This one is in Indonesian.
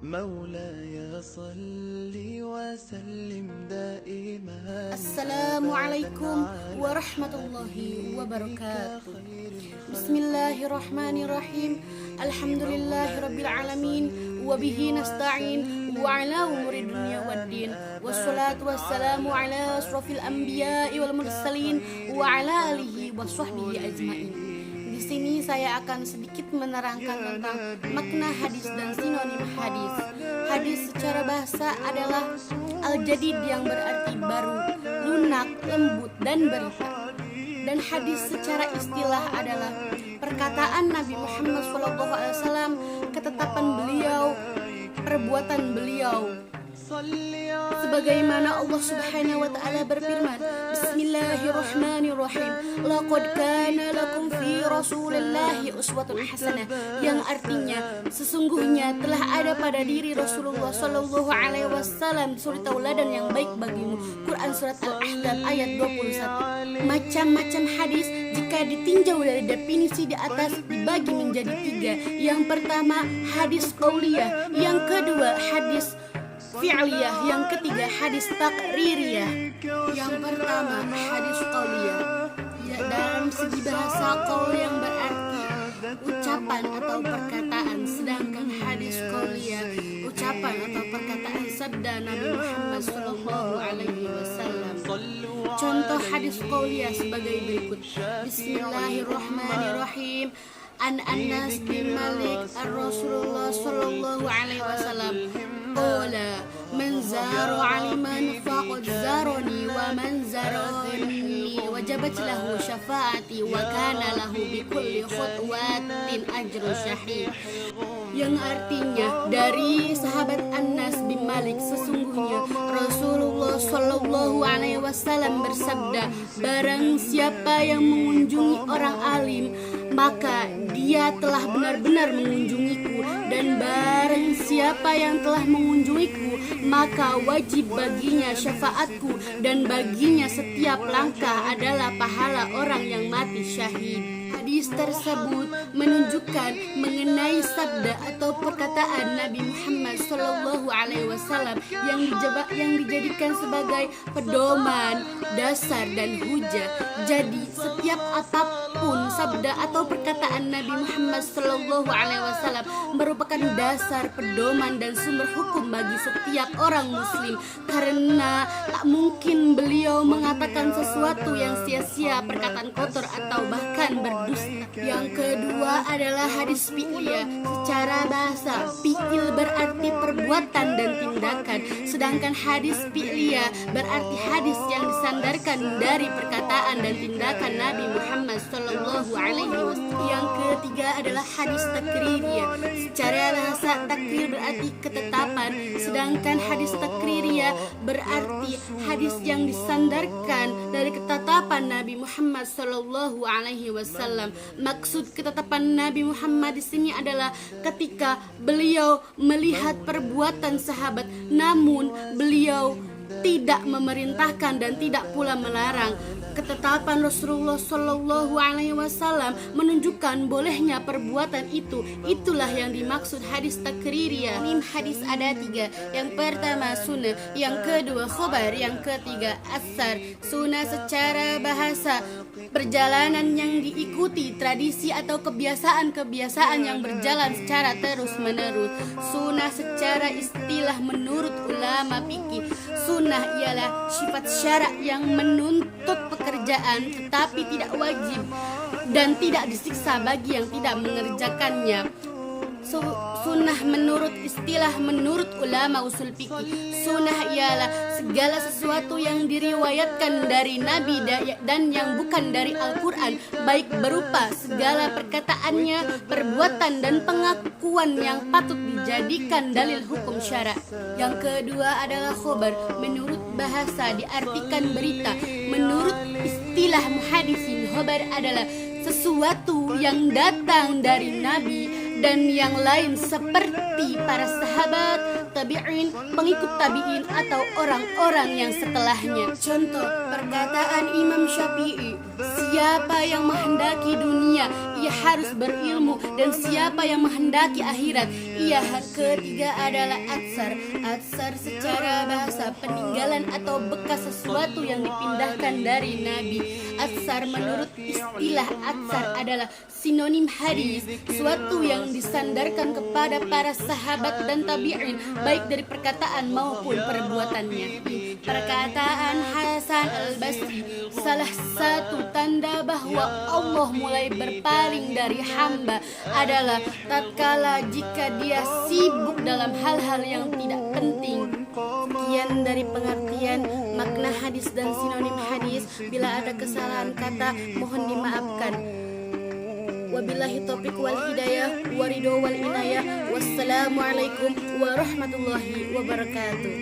مولاي صل وسلم دائما. السلام عليكم ورحمة الله وبركاته. بسم الله الرحمن الرحيم. الحمد لله رب العالمين وبه نستعين وعلى أمور الدنيا والدين والصلاة والسلام على أشرف الأنبياء والمرسلين وعلى آله وصحبه أجمعين. Di sini saya akan sedikit menerangkan tentang makna hadis dan sinonim hadis. Hadis secara bahasa adalah al-jadid yang berarti baru, lunak, lembut, dan berita. Dan hadis secara istilah adalah perkataan Nabi Muhammad SAW, ketetapan beliau, perbuatan beliau. Sebagaimana Allah Subhanahu wa taala berfirman, Bismillahirrahmanirrahim, laqad kana lakum fi Rasulillahi uswatun hasanah, yang artinya sesungguhnya telah ada pada diri Rasulullah sallallahu alaihi wasallam suri tauladan yang baik bagimu. Quran surat Al-Ahzab ayat 21. Macam-macam hadis jika ditinjau dari definisi di atas dibagi menjadi 3. Yang pertama hadis qauliyah, yang kedua hadis fi'liyah, yang ketiga hadis takririyah. Yang pertama hadis qauliyah, ya, dalam segi bahasa qaul yang berarti ucapan atau perkataan, sedangkan hadis qauliyah ucapan atau perkataan sabda Nabi Muhammad sallallahu alaihi wasallam. Contoh hadis qauliyah sebagai berikut. Bismillahirrahmanirrahim. An Anas bin Malik ar-Rasulullah sallallahu alaihi wasallam qala man zara aliman faqad zarani wa man zarani wajabat lahu syafaati wa kana lahu bi kulli khutwatin ajru syahid. Yang artinya dari sahabat Anas bin Malik, sesungguhnya Rasulullah sallallahu alaihi wasallam bersabda, barang siapa yang mengunjungi orang alim maka dia telah benar-benar mengunjungiku, dan barang siapa yang telah mengunjungiku maka wajib baginya syafaatku, dan baginya setiap langkah adalah pahala orang yang mati syahid. Hadis tersebut menunjukkan mengenai sabda atau perkataan Nabi Muhammad sallallahu alaihi wasallam yang dijadikan sebagai pedoman, dasar, dan hujah. Jadi setiap apapun sabda atau perkataan Nabi Muhammad sallallahu alaihi wasallam merupakan dasar, pedoman, dan sumber hukum bagi setiap orang muslim, karena tak mungkin beliau mengatakan sesuatu yang sia-sia, perkataan kotor, atau bahkan berdusta. Yang kedua adalah hadis fi'liyah. Secara bahasa, fi'il berarti perbuatan dan tindakan, sedangkan hadis fi'liyah berarti hadis yang disandarkan dari perkataan dan tindakan Nabi Muhammad sallallahu alaihi wasallam. Yang ketiga adalah hadis takririyah. Secara bahasa, takrir berarti ketetapan, sedangkan hadis takririyah berarti hadis yang disandarkan dari ketetapan Nabi Muhammad sallallahu alaihi wasallam. Maksud ketetapan Nabi Muhammad di sini adalah ketika beliau melihat perbuatan sahabat, namun beliau tidak memerintahkan dan tidak pula melarang. Ketetapan Rasulullah Shallallahu Alaihi Wasallam menunjukkan bolehnya perbuatan itu. Itulah yang dimaksud hadis takririyah. Hadis ada 3. Yang pertama sunnah, yang kedua khobar, yang ketiga asar. Sunnah secara bahasa, perjalanan yang diikuti, tradisi atau kebiasaan-kebiasaan yang berjalan secara terus-menerus. Sunnah secara istilah menurut ulama fikih, sunnah ialah sifat syarak yang menuntut pekerjaan tetapi tidak wajib dan tidak disiksa bagi yang tidak mengerjakannya. Sunnah menurut istilah menurut ulama usul fikih, sunnah ialah segala sesuatu yang diriwayatkan dari Nabi dan yang bukan dari Al-Quran, baik berupa segala perkataannya, perbuatan, dan pengakuan yang patut dijadikan dalil hukum syara. Yang kedua adalah khobar. Menurut bahasa diartikan berita. Menurut istilah muhadisin, khobar adalah sesuatu yang datang dari Nabi dan yang lain seperti para sahabat, tabi'in, pengikut tabi'in, atau orang-orang yang setelahnya. Contoh perkataan Imam Syafi'i, siapa yang menghendaki dunia ia harus berilmu, dan siapa yang menghendaki akhirat. Ketiga adalah atsar secara bahasa, peninggalan atau bekas sesuatu yang dipindahkan dari Nabi. Atsar menurut istilah atsar adalah sinonim hadis, suatu yang disandarkan kepada para sahabat dan tabi'in, baik dari perkataan maupun perbuatannya. Perkataan Hasan al-Basri, salah satu tanda bahwa Allah mulai berpaling dari hamba adalah tatkala jika dia sibuk dalam hal-hal yang tidak penting. Sekian dari pengertian makna hadis dan sinonim hadis. Bila ada kesalahan kata, mohon dimaafkan. Wabillahi taufiq wal hidayah, waridho wal inayah. Wassalamualaikum warahmatullahi wabarakatuh.